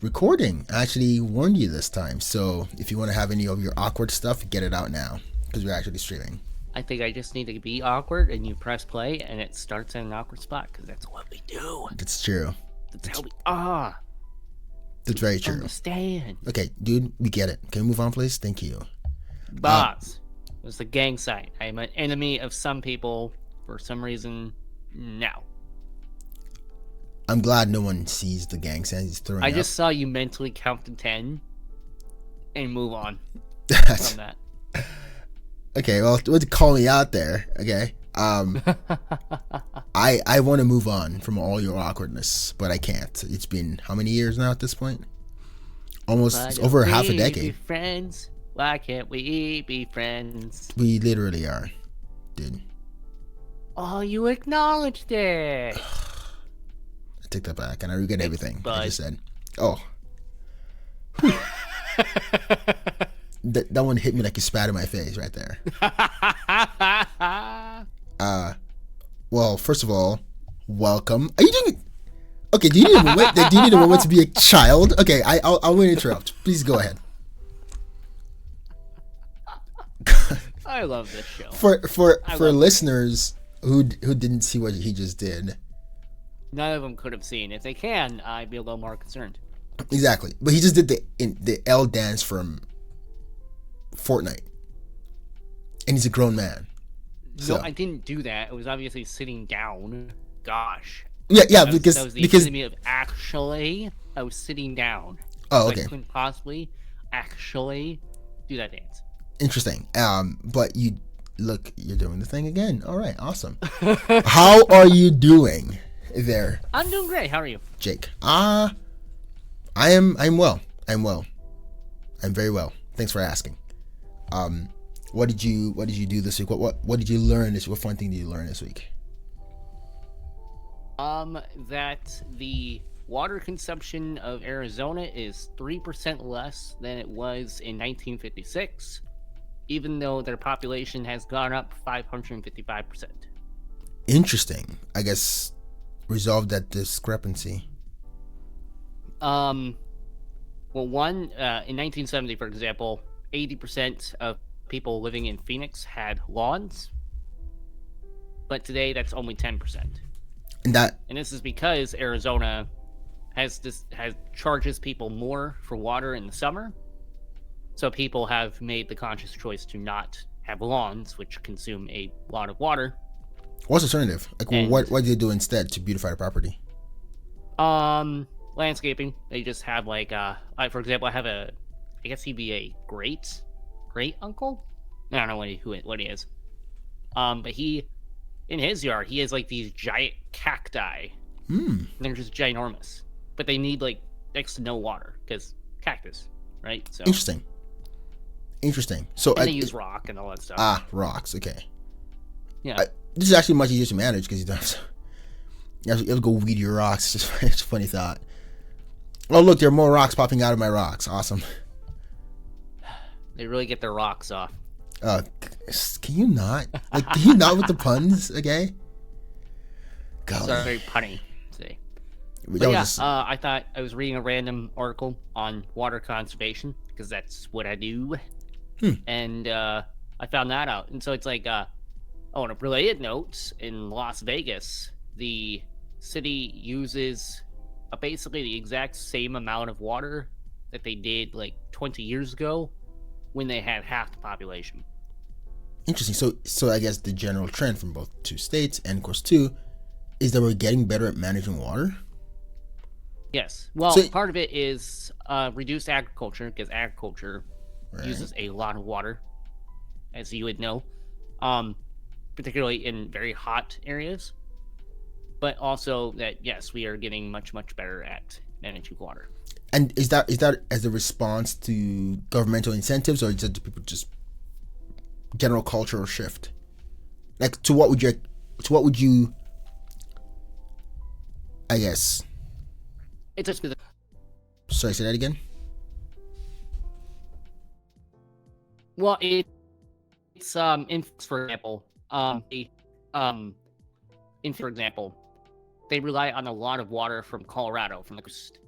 recording. I actually warned you this time. So if you want to have any of your awkward stuff, get it out now because we're actually streaming. I think I just need to be awkward, and you press play, and it starts in an awkward spot because that's what we do. That's true. That's That's, how we that's very true. understand. Okay, dude, we get it. Can we move on, please? Thank you. Boss, it was the gang sign. I am an enemy of some people for some reason. Now, I'm glad no one sees the gang signs he's throwing I up. just saw you mentally count to 10 and move on That's from that. okay. Well, to call me out there. Okay. I want to move on from all your awkwardness, but I can't. It's been how many years now at this point? Almost it's over half a Be decade. friends. Why can't we be friends? We literally are, dude. Oh, you acknowledged it. I take that back, and I regret everything I just said. Oh, that one hit me like a spat in my face right there. Well, first of all, welcome. Are you doing? Okay, do you need a moment? Do you need a moment to be a child? Okay, I'll interrupt. Please go ahead. I love this show. For listeners who didn't see what he just did. None of them could have seen. If they can, I'd be a little more concerned. Exactly, but he just did the L dance from Fortnite, and he's a grown man. So. No, I didn't do that. It was obviously sitting down. Gosh. Yeah, that was the epitome of actually. I was sitting down. Oh, so okay. I couldn't possibly actually do that dance. Interesting. But you're doing the thing again. All right, awesome. How are you doing there? I'm doing great. How are you, Jake? I'm well. I'm well. I'm very well. Thanks for asking. What did you do this week? What did you learn this week? What fun thing did you learn this week? That the water consumption of Arizona is 3% less than it was in 1956, even though their population has gone up 555%. Interesting. I guess resolve that discrepancy. Well, in 1970, for example, 80% of people living in Phoenix had lawns, but today that's only 10%. And this is because Arizona has charges people more for water in the summer, so people have made the conscious choice to not have lawns, which consume a lot of water. What's the alternative? Like, what do they do instead to beautify the property? Landscaping. They just have like for example, I guess he'd be a great uncle. I don't know what he is. But he, in his yard, he has like these giant cacti. They're just ginormous, but they need like next to no water because cactus, right? So interesting. So they use rock and all that stuff. Rocks. Okay. Yeah. This is actually much easier to manage because you don't have to. You have to go weed your rocks. It's a funny thought. Oh, look, there are more rocks popping out of my rocks. Awesome. They really get their rocks off. Can you not? Like, can you not with the puns? Okay. Golly. Sorry, very punny today. I thought I was reading a random article on water conservation because that's what I do, and I found that out. And so it's like, on a related note, in Las Vegas, the city uses basically the exact same amount of water that they did like 20 years ago when they had half the population. Interesting. So I guess the general trend from both two states and of course too is that we're getting better at managing water. Yes. Well, part of it is reduced agriculture because agriculture uses a lot of water, as you would know, particularly in very hot areas. But also that, yes, we are getting much, much better at managing water. And is that as a response to governmental incentives, or is it people just general cultural shift? Like, to what would you? I guess. It's just. Sorry, say that again. Well, it's for example, they rely on a lot of water from Colorado, from the coast.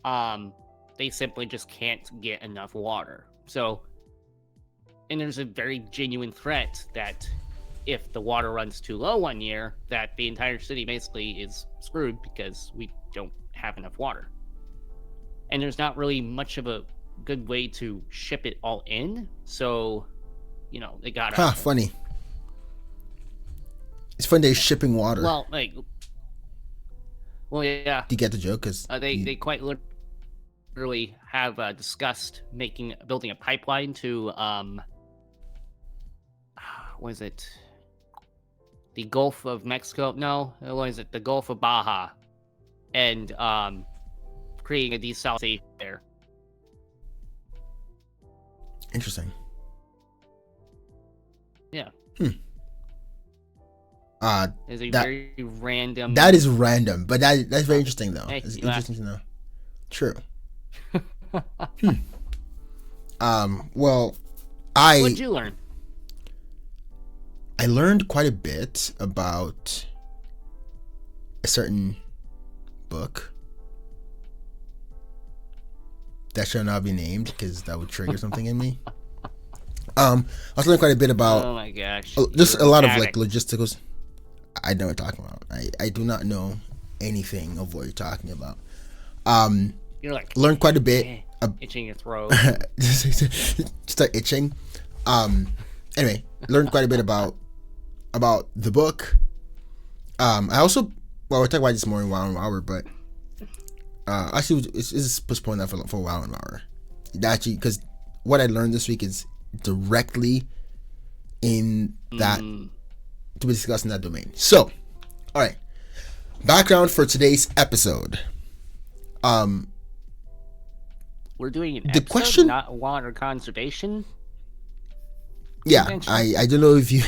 they simply just can't get enough water. So, and there's a very genuine threat that if the water runs too low one year, that the entire city basically is screwed because we don't have enough water. And there's not really much of a good way to ship it all in. So, they gotta... funny. It's funny they're shipping water. Well, yeah. Do you get the joke? Because they quite literally have discussed building a pipeline to, what is it? The Gulf of Mexico? No, what is it? The Gulf of Baja. And, creating a desalination there. Interesting. Yeah. Is a very random. That is random, but that's very interesting though. Hey, it's interesting to know. True. Well, What'd you learn? I learned quite a bit about a certain book that shall not be named because that would trigger something in me. I was learning quite a bit about. Oh my gosh! Just a lot of like logisticals. I know what you're talking about. I do not know anything of what you're talking about. You're like learned quite a bit. Itching your throat. Start itching. Anyway, learned quite a bit about the book. I also we're talking about this more in Wow and Wower, but actually it's postponed that for Wow and Wower. Actually, because what I learned this week is directly in that to be discussed in that domain. So, all right, background for today's episode. We're doing an episode, question, not water conservation. Yeah, I don't know if you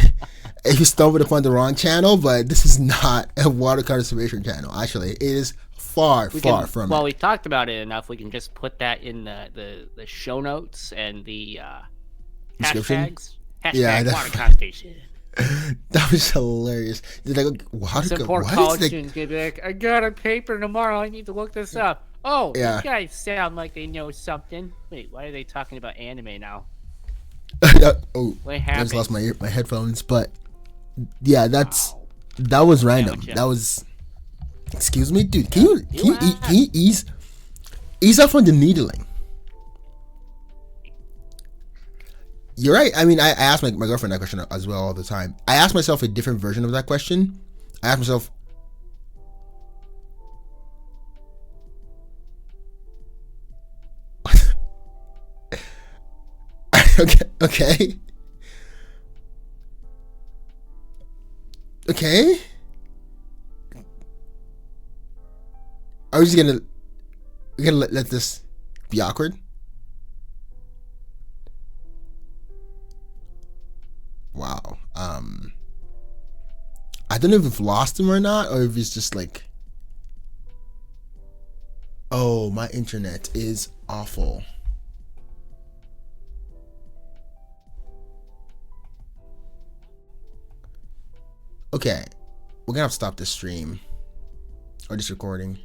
stumbled upon the wrong channel, but this is not a water conservation channel. Actually, it is far from. Well, we talked about it enough. We can just put that in the show notes and the hashtags. Hashtag water conservation. That was hilarious. Like, some poor college students gonna be like, I got a paper tomorrow. I need to look this up. Oh, yeah. These guys sound like they know something. Wait, why are they talking about anime now? What happened? I just lost my headphones, but yeah, that was random. That was. Excuse me, dude. Can you ease off on the needling? You're right. I mean, I asked my girlfriend that question as well all the time. I asked myself a different version of that question. I asked myself, okay. Are we just gonna let this be awkward? Wow. I don't know if we've lost him or not, or if it's just like, oh, my internet is awful. Okay, we're gonna have to stop this stream or this recording.